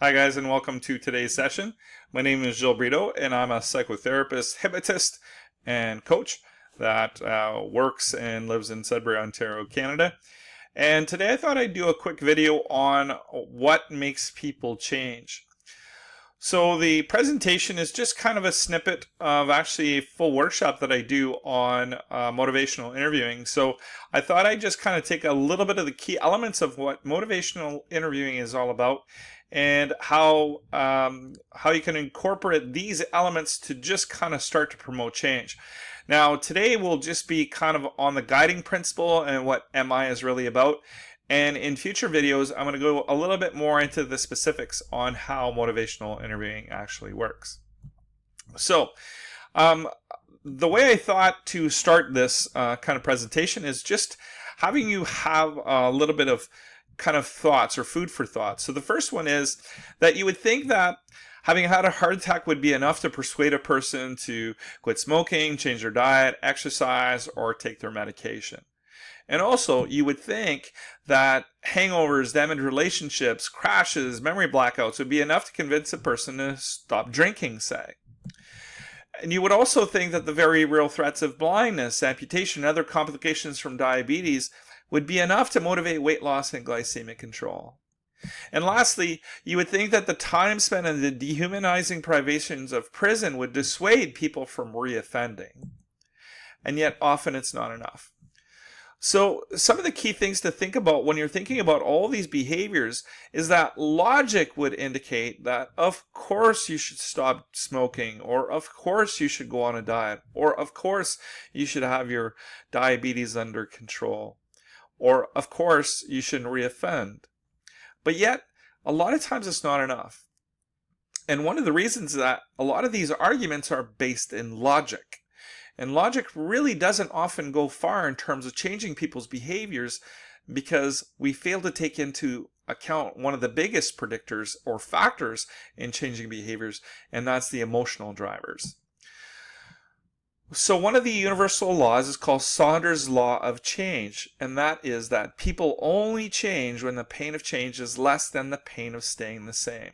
Hi guys, and welcome to today's session. My name is Gilles Brito and I'm a psychotherapist, hypnotist, and coach that works and lives in Sudbury, Ontario, Canada. And today I thought I'd do a quick video on what makes people change. So the presentation is just kind of a snippet of actually a full workshop that I do on motivational interviewing. So I thought I'd just kind of take a little bit of the key elements of what motivational interviewing is all about and how you can incorporate these elements to just kind of start to promote change. Now today will just be kind of on the guiding principle and what MI is really about. And in future videos, I'm going to go a little bit more into the specifics on how motivational interviewing actually works. So, the way I thought to start this kind of presentation is just having you have a little bit of kind of thoughts or food for thought. So the first one is that you would think that having had a heart attack would be enough to persuade a person to quit smoking, change their diet, exercise, or take their medication. And also, you would think that hangovers, damaged relationships, crashes, memory blackouts would be enough to convince a person to stop drinking, say. And you would also think that the very real threats of blindness, amputation, and other complications from diabetes would be enough to motivate weight loss and glycemic control. And lastly, you would think that the time spent in the dehumanizing privations of prison would dissuade people from reoffending. And yet, often it's not enough. So some of the key things to think about when you're thinking about all these behaviors is that logic would indicate that of course you should stop smoking, or of course you should go on a diet, or of course you should have your diabetes under control, or of course you shouldn't reoffend. But yet a lot of times it's not enough. And one of the reasons that a lot of these arguments are based in logic. And logic really doesn't often go far in terms of changing people's behaviors because we fail to take into account one of the biggest predictors or factors in changing behaviors, and that's the emotional drivers. So one of the universal laws is called Saunders' law of change, and that is that people only change when the pain of change is less than the pain of staying the same.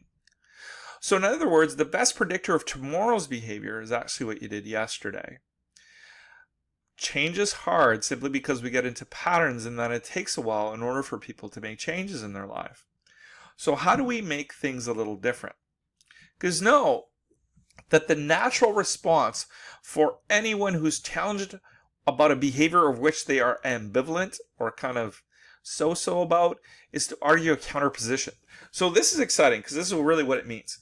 So in other words, the best predictor of tomorrow's behavior is actually what you did yesterday. Change is hard simply because we get into patterns and that it takes a while in order for people to make changes in their life. So how do we make things a little different? Because know that the natural response for anyone who's challenged about a behavior of which they are ambivalent or kind of so-so about is to argue a counterposition. So this is exciting because this is really what it means.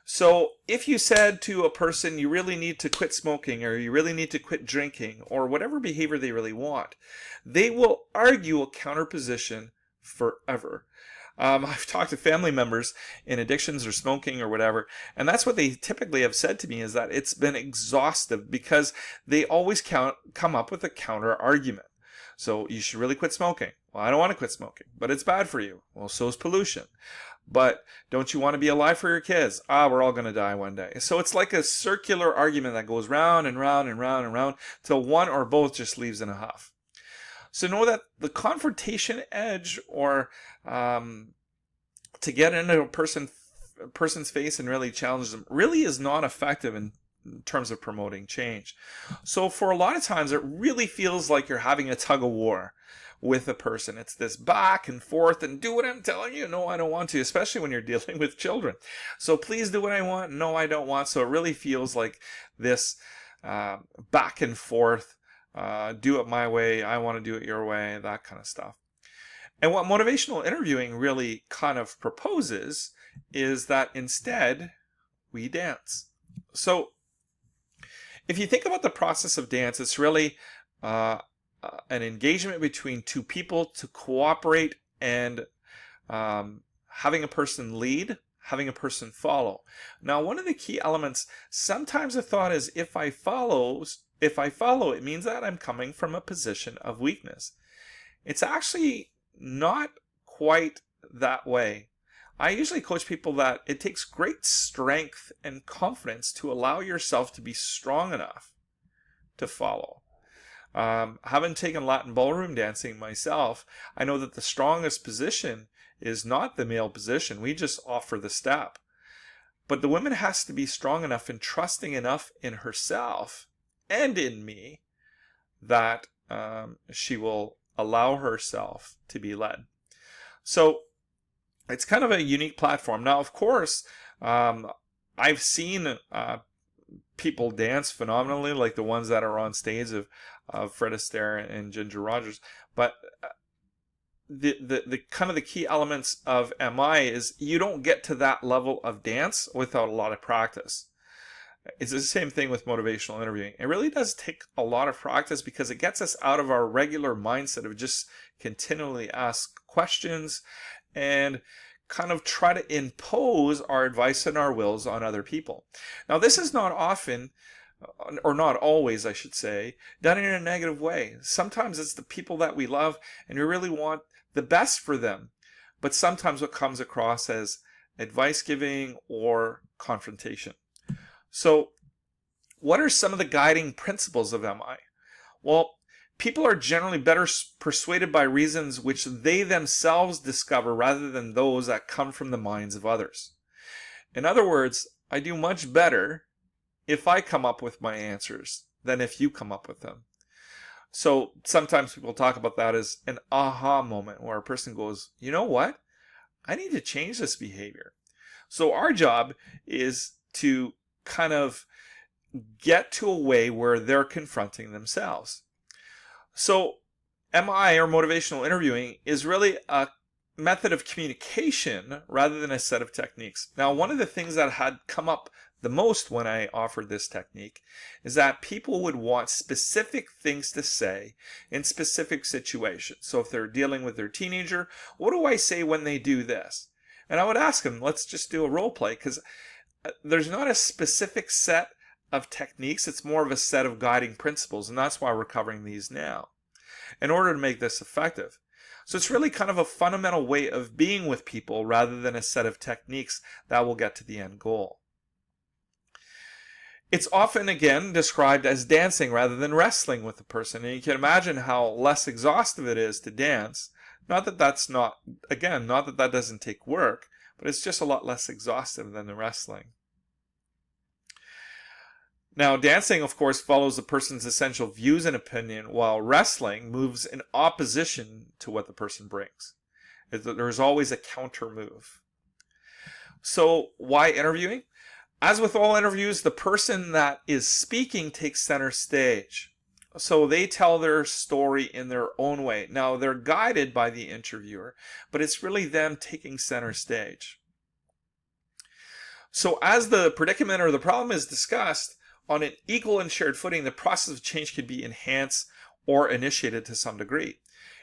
So if you said to a person, you really need to quit smoking, or you really need to quit drinking, or whatever behavior they really want, they will argue a counterposition forever. I've talked to family members in addictions or smoking or whatever, and that's what they typically have said to me, is that it's been exhaustive because they always come up with a counter argument. So you should really quit smoking. Well, I don't want to quit smoking, but it's bad for you. Well, so is pollution. But don't you want to be alive for your kids? We're all going to die one day. So it's like a circular argument that goes round and round and round and round till one or both just leaves in a huff. So know that the confrontation edge, or to get into a person's face and really challenge them, really is not effective in terms of promoting change. So for a lot of times it really feels like you're having a tug of war with a person. It's this back and forth and do what I'm telling you. No, I don't want to, especially when you're dealing with children. So please do what I want. No, I don't want. So it really feels like this back and forth, do it my way, I want to do it your way, that kind of stuff. And what motivational interviewing really kind of proposes is that instead we dance. So if you think about the process of dance, it's really an engagement between two people to cooperate and having a person lead, having a person follow. Now, one of the key elements, sometimes a thought is if I follow, it means that I'm coming from a position of weakness. It's actually not quite that way. I usually coach people that it takes great strength and confidence to allow yourself to be strong enough to follow. Having taken Latin ballroom dancing myself, I know that the strongest position is not the male position. We just offer the step. But the woman has to be strong enough and trusting enough in herself and in me that she will allow herself to be led. So it's kind of a unique platform. Now, of course, I've seen people dance phenomenally, like the ones that are on stage of Fred Astaire and Ginger Rogers. But the kind of the key elements of MI is you don't get to that level of dance without a lot of practice. It's the same thing with motivational interviewing. It really does take a lot of practice because it gets us out of our regular mindset of just continually ask questions and kind of try to impose our advice and our wills on other people. Now, this is not often, or not always, I should say, done in a negative way. Sometimes it's the people that we love and we really want the best for them. But sometimes what comes across as advice giving or confrontation. So what are some of the guiding principles of MI? Well, people are generally better persuaded by reasons which they themselves discover rather than those that come from the minds of others. In other words, I do much better if I come up with my answers than if you come up with them. So sometimes people talk about that as an aha moment where a person goes, you know what? I need to change this behavior. So our job is to kind of get to a way where they're confronting themselves. So MI, or motivational interviewing, is really a method of communication rather than a set of techniques. Now, one of the things that had come up the most when I offered this technique is that people would want specific things to say in specific situations. So if they're dealing with their teenager, what do I say when they do this? And I would ask them, let's just do a role play, because there's not a specific set of techniques. It's more of a set of guiding principles, and that's why we're covering these now in order to make this effective. So it's really kind of a fundamental way of being with people rather than a set of techniques that will get to the end goal. It's often, again, described as dancing rather than wrestling with the person. And you can imagine how less exhaustive it is to dance. Not that that doesn't take work, but it's just a lot less exhaustive than the wrestling. Now, dancing, of course, follows the person's essential views and opinion, while wrestling moves in opposition to what the person brings. There's always a counter move. So why interviewing? As with all interviews, the person that is speaking takes center stage. So they tell their story in their own way. Now, they're guided by the interviewer, but it's really them taking center stage. So as the predicament or the problem is discussed, on an equal and shared footing, the process of change can be enhanced or initiated to some degree.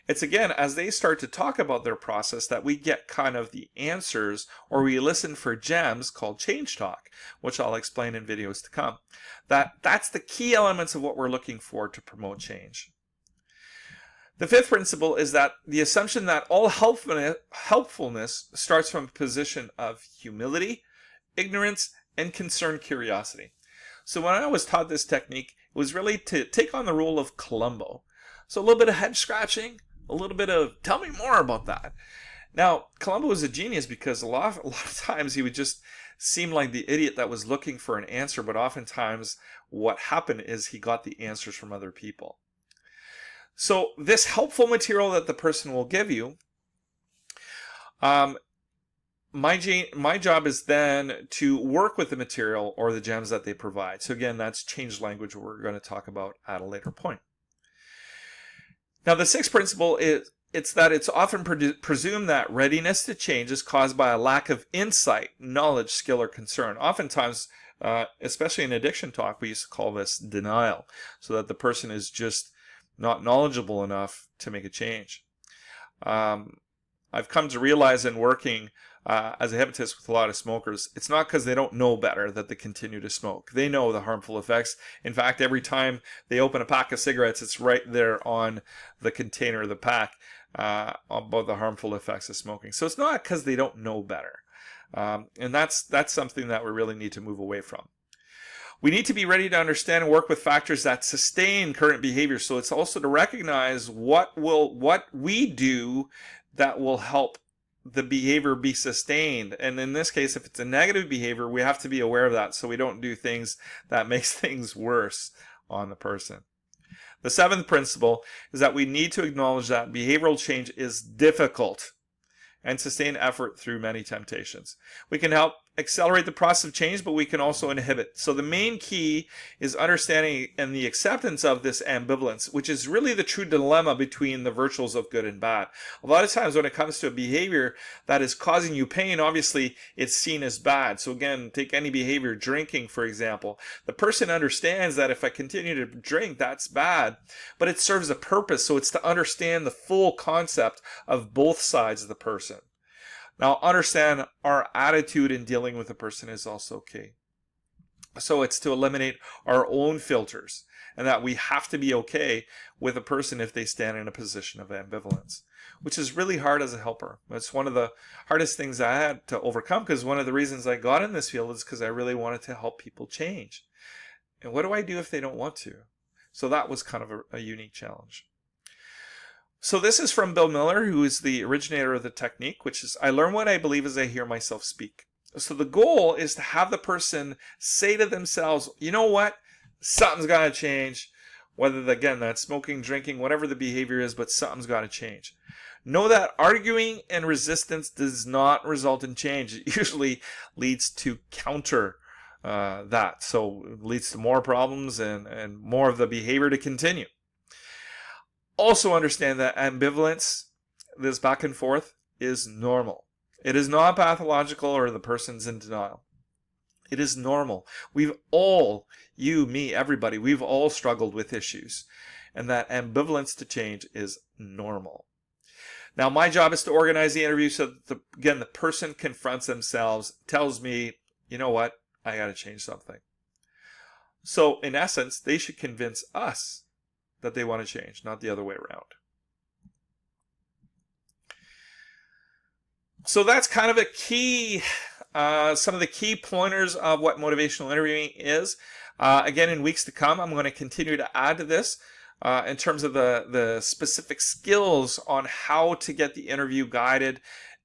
It's again, as they start to talk about their process, that we get kind of the answers, or we listen for gems called change talk, which I'll explain in videos to come. That's the key elements of what we're looking for to promote change. The fifth principle is that the assumption that all helpfulness starts from a position of humility, ignorance, and concerned curiosity. So when I was taught this technique, it was really to take on the role of Columbo. So a little bit of head scratching, a little bit of, tell me more about that. Now, Columbo was a genius because a lot of times he would just seem like the idiot that was looking for an answer, but oftentimes what happened is he got the answers from other people. So this helpful material that the person will give you, my job is then to work with the material or the gems that they provide. So again, that's change language we're going to talk about at a later point. Now, the sixth principle is that it's often presumed that readiness to change is caused by a lack of insight, knowledge, skill, or concern. Oftentimes, especially in addiction talk, we used to call this denial, so that the person is just not knowledgeable enough to make a change. I've come to realize in working as a hypnotist with a lot of smokers, it's not because they don't know better that they continue to smoke. They know the harmful effects. In fact, every time they open a pack of cigarettes, it's right there on the container of the pack about the harmful effects of smoking. So it's not because they don't know better. And that's something that we really need to move away from. We need to be ready to understand and work with factors that sustain current behavior. So it's also to recognize what we do that will help the behavior be sustained. And in this case, if it's a negative behavior, we have to be aware of that so we don't do things that makes things worse on the person. The seventh principle is that we need to acknowledge that behavioral change is difficult and sustain effort through many temptations. We can help accelerate the process of change, but we can also inhibit. So the main key is understanding and the acceptance of this ambivalence, which is really the true dilemma between the virtues of good and bad. A lot of times when it comes to a behavior that is causing you pain, obviously it's seen as bad. So again, take any behavior, drinking for example. The person understands that if I continue to drink, that's bad, but it serves a purpose. So it's to understand the full concept of both sides of the person. Now, understand our attitude in dealing with a person is also key. So it's to eliminate our own filters, and that we have to be okay with a person if they stand in a position of ambivalence, which is really hard as a helper. It's one of the hardest things I had to overcome, because one of the reasons I got in this field is because I really wanted to help people change. And what do I do if they don't want to? So that was kind of a unique challenge. So this is from Bill Miller, who is the originator of the technique, which is, I learn what I believe as I hear myself speak. So the goal is to have the person say to themselves, you know what, something's got to change. Whether, again, that's smoking, drinking, whatever the behavior is, but something's got to change. Know that arguing and resistance does not result in change. It usually leads to counter that. So it leads to more problems and more of the behavior to continue. Also understand that ambivalence, this back and forth, is normal. It is not pathological or the person's in denial. It is normal. We've all, you, me, everybody, we've all struggled with issues. And that ambivalence to change is normal. Now, my job is to organize the interview so that, again, the person confronts themselves, tells me, you know what, I got to change something. So, in essence, they should convince us that they want to change, not the other way around. So that's kind of a key, some of the key pointers of what motivational interviewing is. Again, in weeks to come, I'm going to continue to add to this in terms of the specific skills on how to get the interview guided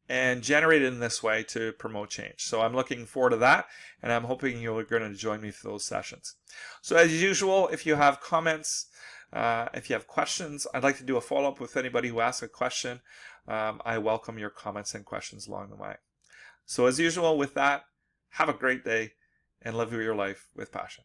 and generated in this way to promote change. So I'm looking forward to that, and I'm hoping you're going to join me for those sessions. So as usual, if you have comments, if you have questions, I'd like to do a follow-up with anybody who asks a question. I welcome your comments and questions along the way. So as usual with that, have a great day and live your life with passion.